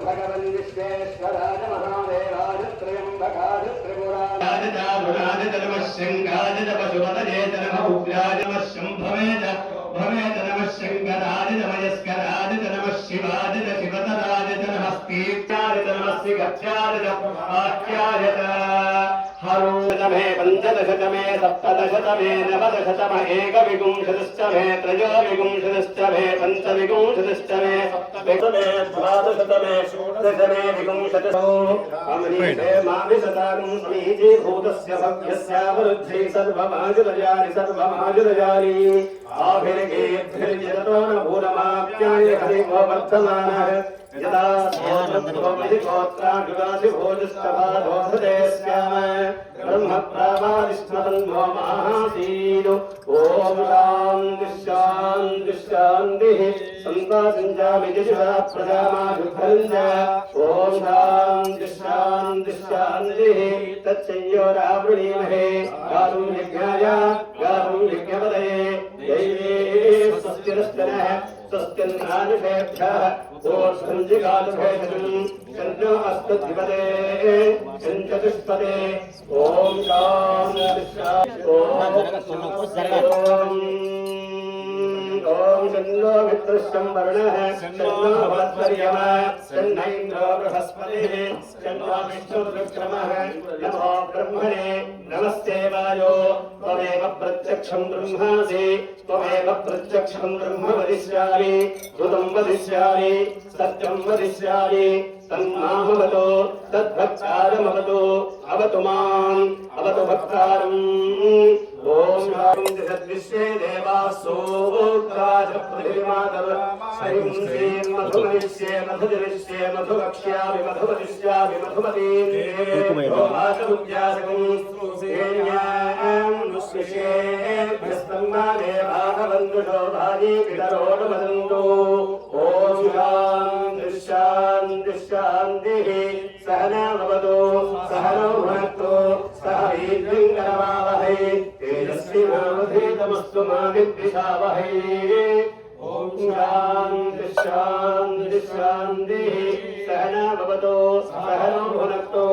भगवन् विश्वेश्वराय महादेवाय त्र्यम्बकाय त्रिपुराय नमः शङ्काय पशुपतये नमः उग्राय नमः शम्भवेद भवेद नमः शङ्कराय नमः यस्कराय नमः शिवाय शिवतराय नमः स्तीर्थाय नमः सिगच्छाय आख्याय हरोदमे पञ्चदशतमे सप्तदशतमे नवदशतम एकविंशतिश्चमे त्रयोविंशतिश्चमे पञ्चविंशतिश्चमे सप्तमे द्वादशतमे षोडशतमे विंशतिशो अमरीके माविशतागुं स्मीजीभूतस्य भव्यस्यावरुद्धि सर्वमाजुरजानि आभिर्गेभ्यर्यतो न भूरमाप्याय हरिवो वर्धमानः यदा गोत्राजुगासिभोजस्तभाधोधते स्याम ब्रह्मप्रावादिष्मतन्वो महासीदो ॐ शान्तिः सन्तासञ्जामि दिशा प्रजामायुद्धञ्च ॐ शान्तिः तच्चयोरावृणीमहे गारुं यज्ञाय गारुं यज्ञपदये दैवे स्वस्तिरस्तनः स्वस्तिन्नादिभ्यः ओर्सञ्जिगादुभेदम् चन्द्रो अस्तद्विपदे चञ्चतुष्पदे ॐ ॐ शन्नो मित्रश्चं वरुणः शन्नो भवत्वर्यमा शन्नैन्द्रो बृहस्पतिः शन्नो विष्णुर्विक्रमः नमो ब्रह्मणे नमस्ते वायो त्वमेव प्रत्यक्षं ब्रह्मासि त्वमेव प्रत्यक्षं ब्रह्म वदिष्यामि ऋतं वदिष्यामि सत्यं वदिष्यामि तन्मामवतो तद्भक्तारमवतो अवतु माम् अवतु भक्तारम् ॐ जगद्विश्वे देवासोऽग्राज पृथिवीमातव हरिं श्रीं मधुमनिष्ये मधुजनिष्ये मधुवक्ष्यामि मधुवदिष्यामि मधुमतीन्द्रेवाचमुद्यासकं श्रेण्यां नुष्येभ्यस्तं देवाः वन्दुषो भाजी पितरोनुमदन्तु ॐ शान्तिः सहना भवतु सहनौ भुनक्तु सह वीर्यं करवावहै तेजस्विनावधीतमस्तु मा विद्विषावहै ॐ शान्तिः सहना भवतु सहनौ भुनक्तु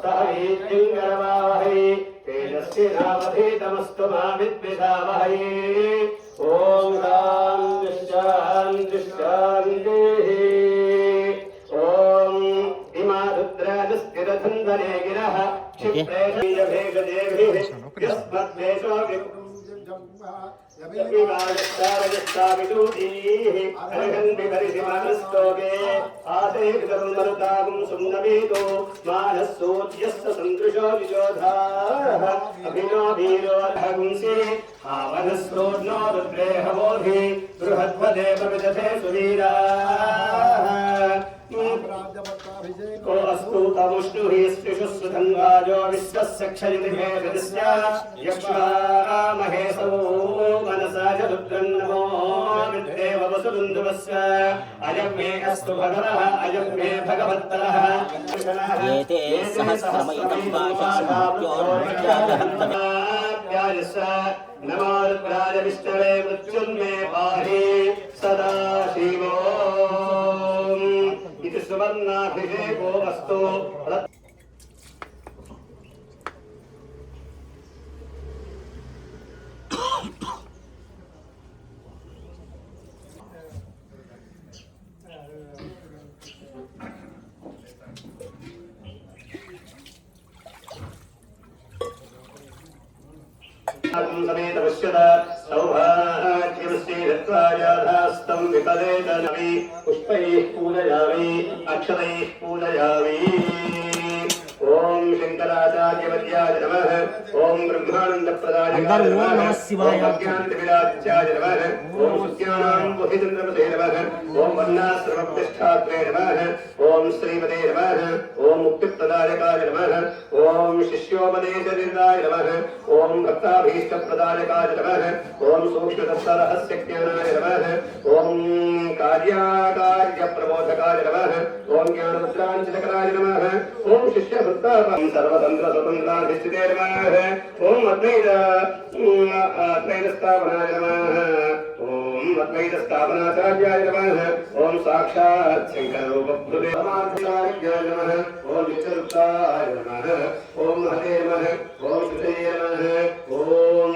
सह वीर्यं करवावहै तेजस्विनावधीतमस्तु मा विद्विषावहै ॐ शान्तिः रुद्राजस्थिरधन्दने गिरः क्षिप्रेशयभेगदेभिः यस्मद्वेषो विवाजस्तारजस्ताविदूतीः अर्हन् विभरिसिमानस्तोके आसेवितरुन्मरुतागुं सुम्नवीतो मानस्सूर्यस्य सन्दृशो विजोधाः अभिनो वीरोर्हगुंसि आवनस्तोर्नो रुद्रेहवोधि बृहद्वदेव विदधे सुवीराः को अस्तु तमुष्णुहि स्त्रिषुस्सुधन्वाजो विश्वस्य क्षयति भेदस्य यक्ष्वामहेसो मनसा च रुद्रन्नमो विद्देव वसुरुन्दुवस्य अयं मे अस्तु भगवः अयं मे भगवत्तरः एते सहस्रमयितं भाषाभ्योर्विद्याजहन्तव्यायस्य नमो रुद्राय विष्णवे मृत्युन्मे पाहि सदा शिवो इति सुवर्णाभिषेको अस्तु समेत पश्यत सौभाग्यमस्तीरत्वायाधास्तं विपदेत नमि पुष्पैः पूजयामि अक्षतैः पूजयामि ॐ शङ्कराचार्यवर्याय नमः ॐ ब्रह्मानन्दप्रदाय नमः शिवाय अज्ञानविराज्याय नमः ॐ सुज्ञानां बुद्धिचन्द्रपते नमः ॐ वर्णाश्रमप्रतिष्ठात्रे नमः ॐ श्रीमते नमः ॐ मुक्तिप्रदायकाय नमः ॐ शिष्योपदेशनिर्दाय नमः ॐ भक्ताभीष्टप्रदायकाय नमः ॐ सूक्ष्मतत्त्वरहस्यज्ञानाय नमः ॐ कार्याकार्यप्रबोधकाय नमः ॐ ज्ञानमुद्राञ्जनकराय नमः ॐ शिष्यभृत्तापं सर्वतन्त्रस्वतन्त्राधिष्ठिते नमः ॐ अद्वैतस्थापनाय नमः ॐ अद्वैत स्थापनाचार्याय नमः ओम साक्षात् शंकर रूपभृते परमार्थाय नमः ओम नित्यरूपाय नमः ओम हरे नमः ओम श्रुतये नमः ओम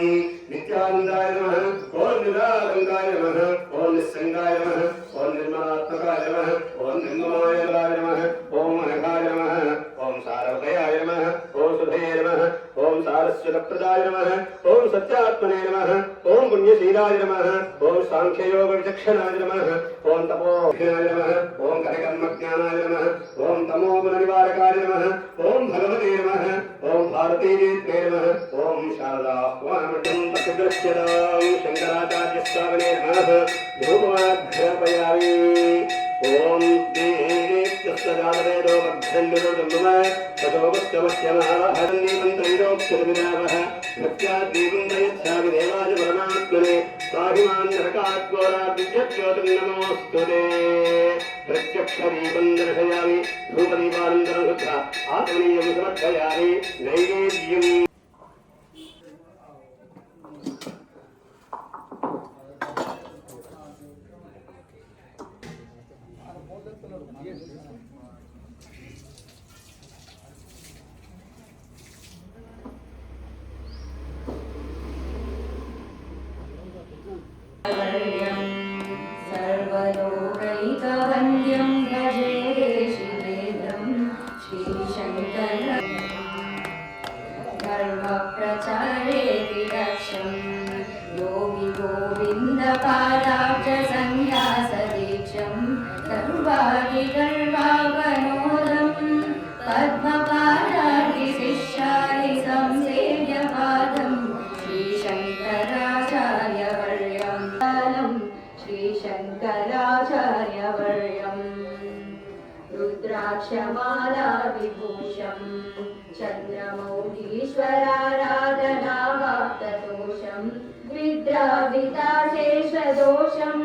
नित्यानंदाय नमः ओम निरालंकाय नमः ओम निस्संगाय नमः ओम निर्मलात्मकाय नमः ओम निर्ममाय नमः ओम अनघाय नमः ओम सारवदयाय नमः ओम सुधये नमः ओम सारस्वतप्रदाय नमः ओम सत्यात्मने नमः ओम पुण्यशीलाय नमः ओम सांख्ययोग विचक्षणाय नमः ओम तपोज्ञाय नमः ओम कर्मज्ञानाय नमः ओम तमोगुणनिवारकाय नमः ओम भगवते नमः ओम भारतीये नमः ओम शारदाह्वानमठं प्रतिदृश्यतां शंकराचार्यस्वामिने नमः धूपमाघ्रापयामि ओम देवेत्यस्तजातवेदो मध्यन्नुरुदम्मः ततोपस्तमस्यमहरन्दी मन्त्रैरोक्तिर्विरामः भक्त्याद्दीपं दयच्छामि देवाय परमात्मने स्वाभिमान् नरकाद्गोरादिव्यज्योतिर्नमोऽस्तु ते प्रत्यक्षदीपं दर्शयामि धूपदीपानन्तरं शुद्धा आत्मनीयं समर्पयामि नैवेद्यम् सर्वलोकैकवन्द्यं भजे शिवेन्द्रं श्रीशङ्करं धर्मप्रचारेति लक्ष्यं योगि गोविन्दपादाब्जसंन्यासदीक्षं सर्वादिगर्वावनोदं पद्मपादादिशिष्यादि संसेव्यपादं श्रीशङ्कराचार्यवर्यं श्रीशङ्कराचार्यवर्यम् रुद्राक्षमाला विभूषं चन्द्रमौलीश्वराराधनावाप्तदोषं द्विद्राविताशेषदोषं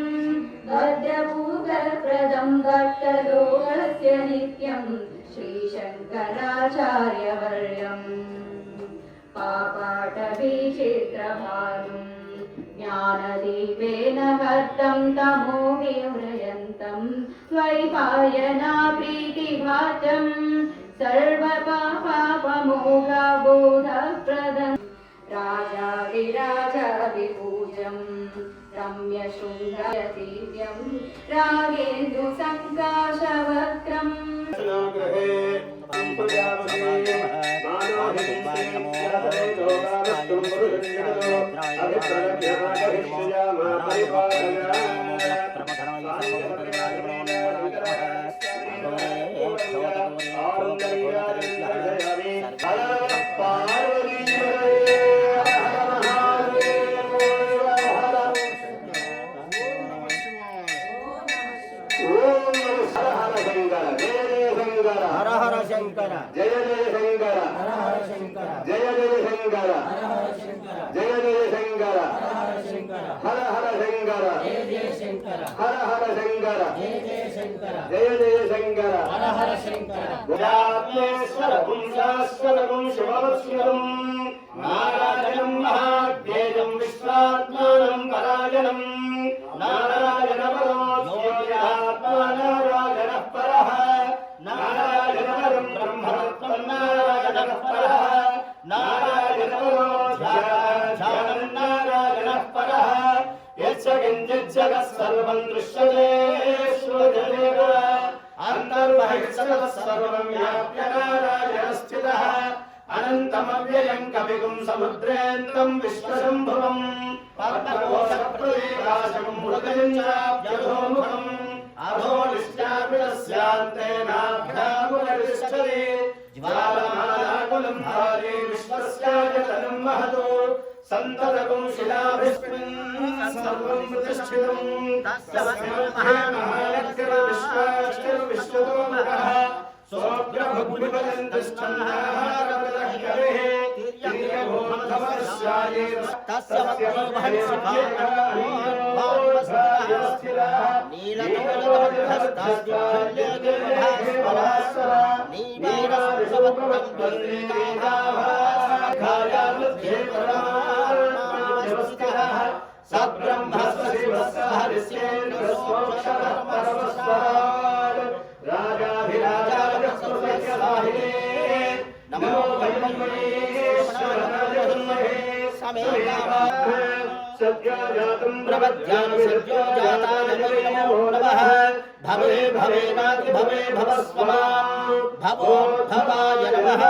भद्रभूगप्रदं भक्तलोकस्य नित्यं श्रीशङ्कराचार्यवर्यम् पापाटवीचित्रभानुं ज्ञानदीपेन हर्तं तमो विव्रयन्तं द्वैपायना प्रीतिभाजं सर्वपापापमोघबोधप्रदं राजाधिराजविपूजं रम्यशृङ्गयतीव्यं रागेन्दुसङ्काशवक्त्रम् हर हर शंकर जय जय शंकर हर हर शंकर जय जय शंकर हर हर शंकर जय जय शंकर हर हर शंकर हर हर शंकर जय जय शंकर हर हर शंकर जय जय शंकर जय जय शंकर हर हर शंकर गुणात्मेश्वरं शाश्वतं शिववत्स्वरं नारायणं महादेवं विश्वात्मानं परायणं नारायणपरो ज्योतिरात्मा नारायणः परः नारायणपरं ब्रह्मरत्नं नारायणः परः नारायणपरो ध्यानं नारायणः परः यच्च किञ्चित् जगत् सर्वं दृश्यते श्रूयतेव अन्तर्बहिर्जगत् सर्वं व्याप्य नारायणस्थितः अनन्तमव्ययं कविगुं समुद्रेन्दं विश्वशम्भुवं पद्मकोशप्रदेकाशं हृदयं चाप्यधोमुखम् अधोनिश्चापितस्यान्तेनाभ्याकुलतिष्ठति ज्वालमालाकुलं भारे विश्वस्यायतनं महतो सन्ततगुं शिलाभिस्मिन् सर्वं प्रतिष्ठितं तस्मै महामहालक्ष्मीर्विश्वाक्षरविश्वतोमुखः सोऽग्रभुग्निपदन्तश्चन्द्राहारप्रदह्यवेः तिर्यभूमधवर्ष्याये तस्य सब्रह्म मे कामः सद्योजातं प्रपद्यामि सद्यो जाताय नमो नमः भवे भवेनाति भवे भवस्व मां भवोद्धवाय नमः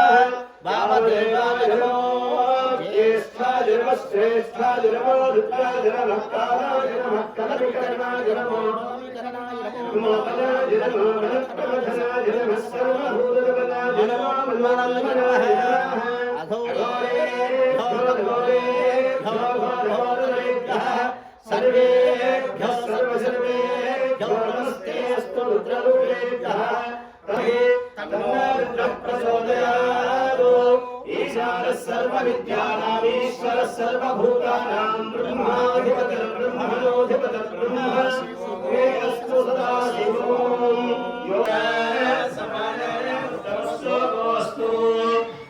वामदेवाय नमो ज्येष्ठाय नमः श्रेष्ठाय नमो रुद्राय नमः कालाय नमः कलविकर्णाय नमो मोहनाय नमो मनप्रमथनाय नमः सर्वभूतगमनाय नमो मन्मनाय नमः सर्वेभ्यः सर्वसर्वेभ्यो नमस्तेऽस्तु रुद्ररूपेभ्यः तन्नरुद्रः प्रचोदयात् ईशानः सर्वविद्यानाम् ईश्वरः सर्वभूतानां ब्रह्माधिपतिर्ब्रह्मणोऽधिपतिर्ब्रह्म वेदस्तु सदाशिवोऽस्तु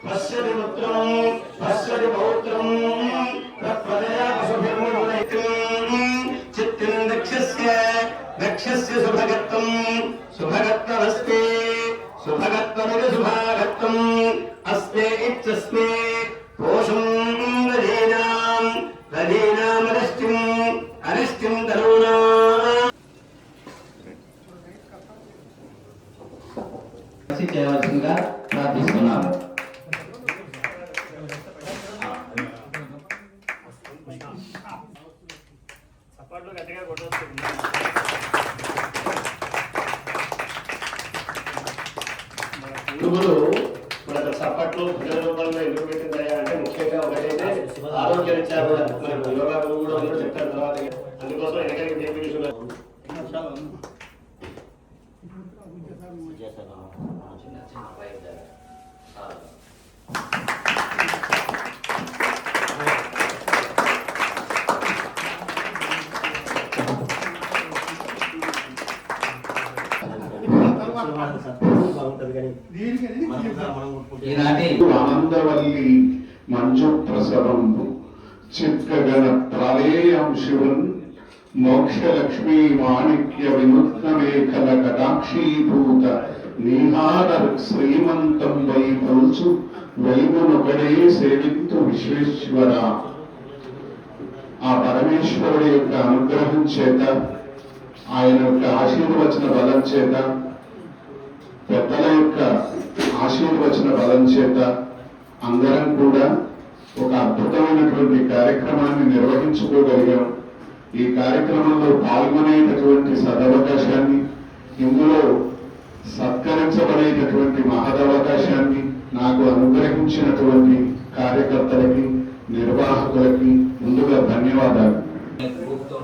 पश्यति पुत्रं पश्यति पौत्रं तत्पदया चित्तं दक्षस्य सुभगत्वं सुभगत्वमस्ति सुभगत्वमिति सुभागत्वम् अस्मे इत्यस्मे पोषं अनिष्टिं तनूना చేయవలసిందిగా ప్రార్థిస్తున్నాను. గురువులు మన సప్పట్లు భజన రూపంలో ఎందుకు పెట్టిందయ్యా అంటే ముఖ్యంగా ఒకటైతే ఆరోగ్య రీత్యా కూడా మనకు యోగా గురువు కూడా అందరూ చెప్తారు తర్వాత అందుకోసం ఎనకరికి దేని విషయంలో ఈనాటి ఆనందవల్లి మంజు ప్రసవంబు చిత్కగణ ప్రళయం శివన్ మోక్షలక్ష్మీ మాణిక్య వినూత్న మేఖల కటాక్షీభూత నీహార శ్రీమంతం వై పలుచు వెలుగునొకడే సేవింతు విశ్వేశ్వర. ఆ పరమేశ్వరుడి యొక్క అనుగ్రహం చేత ఆయన యొక్క ఆశీర్వచన బలం చేత పెద్దల యొక్క ఆశీర్వచన బలం చేత అందరం కూడా ఒక అద్భుతమైనటువంటి కార్యక్రమాన్ని నిర్వహించుకోగలిగాం. ఈ కార్యక్రమంలో పాల్గొనేటటువంటి సదవకాశాన్ని, ఇందులో సత్కరించబడేటటువంటి మహదవకాశాన్ని నాకు అనుగ్రహించినటువంటి కార్యకర్తలకి, నిర్వాహకులకి ముందుగా ధన్యవాదాలు. గ్రూప్తో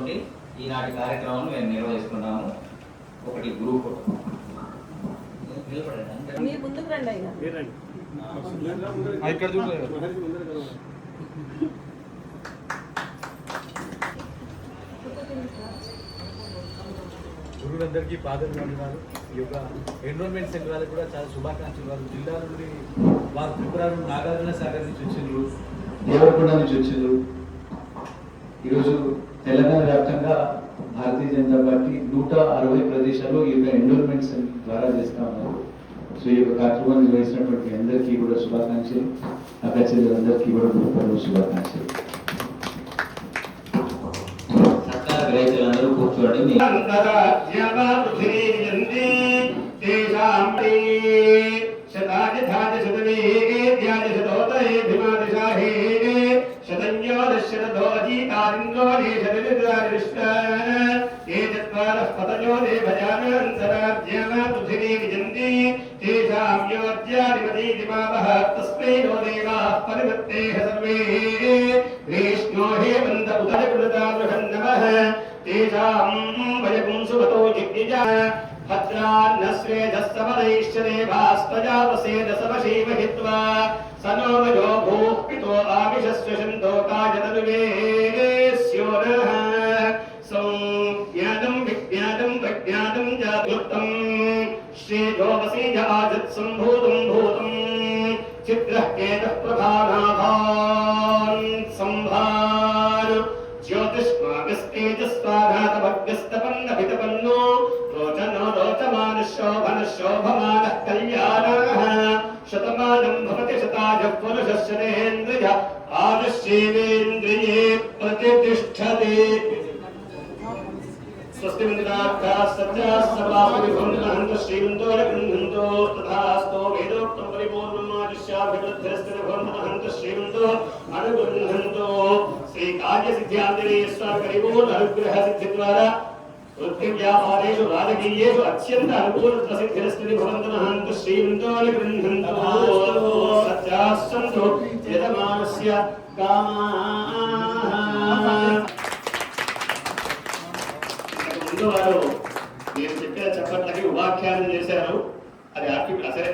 ఈనాటి కార్యక్రమం మేము నిర్వహిస్తున్నాము. ఒకటి గ్రూప్ మీరు ముందుకు రండి అయినా ఇక్కడ చూడలేదు గురువులందరికీ పాదవందనాలు. ఈ యొక్క ఎన్రోల్మెంట్ సెంటర్ వాళ్ళకి కూడా చాలా శుభాకాంక్షలు. వారు జిల్లా నుండి వారు త్రిపుర నుండి నాగార్జున సాగర్ నుంచి వచ్చిండ్రు, దేవరకొండ నుంచి వచ్చిండ్రు. ఈరోజు తెలంగాణ వ్యాప్తంగా భారతీయ జనతా పార్టీ 160 ప్రదేశాల్లో ఈ యొక్క ఎన్రోల్మెంట్ సెంటర్ ద్వారా చేస్తా ఉన్నారు. సో ఈ యొక్క కార్యక్రమాన్ని నిర్వహించినటువంటి అందరికీ కూడా శుభాకాంక్షలు. అక్క చెల్లెలందరికీ కూడా గురుపర్వ శుభాకాంక్షలు. సత్కార గ్రహీతలందరూ కూర్చోండి. सनोमयो भूः पितो आविशस्व शन्तोकायतनुवेस्योनः संज्ञानं विज्ञानं प्रज्ञानं जातुक्तं श्रीजोमसीज आजत्सम्भूतं भूतं चित्रः केतः प्रभानाभान् सम्भार ज्योतिष्मागस्तेजस्वाघातभग्यस्तपन्नभितपन्नो रोचनो रोचमानः शोभनः शोभमानः कल्याणः शतमानं भवति शताजः पुरुषः शतेन्द्रिय आदिश्चेवेन्द्रिये प्रतिष्ठते स्वस्ति मित्रार्थाः सत्याः सर्वासु विभुन्तः श्रीमन्तो गृह्णन्तो तथास्तो वेदोक्तं परिपूर्णम् आदिश्याभिवृद्धिरस्ति भवन्तः श्रीमन्तो अनुगृह्णन्तो श्रीकार्यसिद्ध्यान्तरे स्वाकरिपूर्ण अनुग्रह सिद्धिद्वारा वृत्तिव्यापारेषु राजकीयेषु अत्यन्त अनुकूलसिद्धिरस्ति भवन्तः श्रीमन्तो अनुगृह्णन्तो सत्याः सन्तु यजमानस्य कामाः ముందు వారు నేను చెప్పిన చెప్పట్లకి ఉపాఖ్యానం చేశారు అది ఆర్టికల్ సరే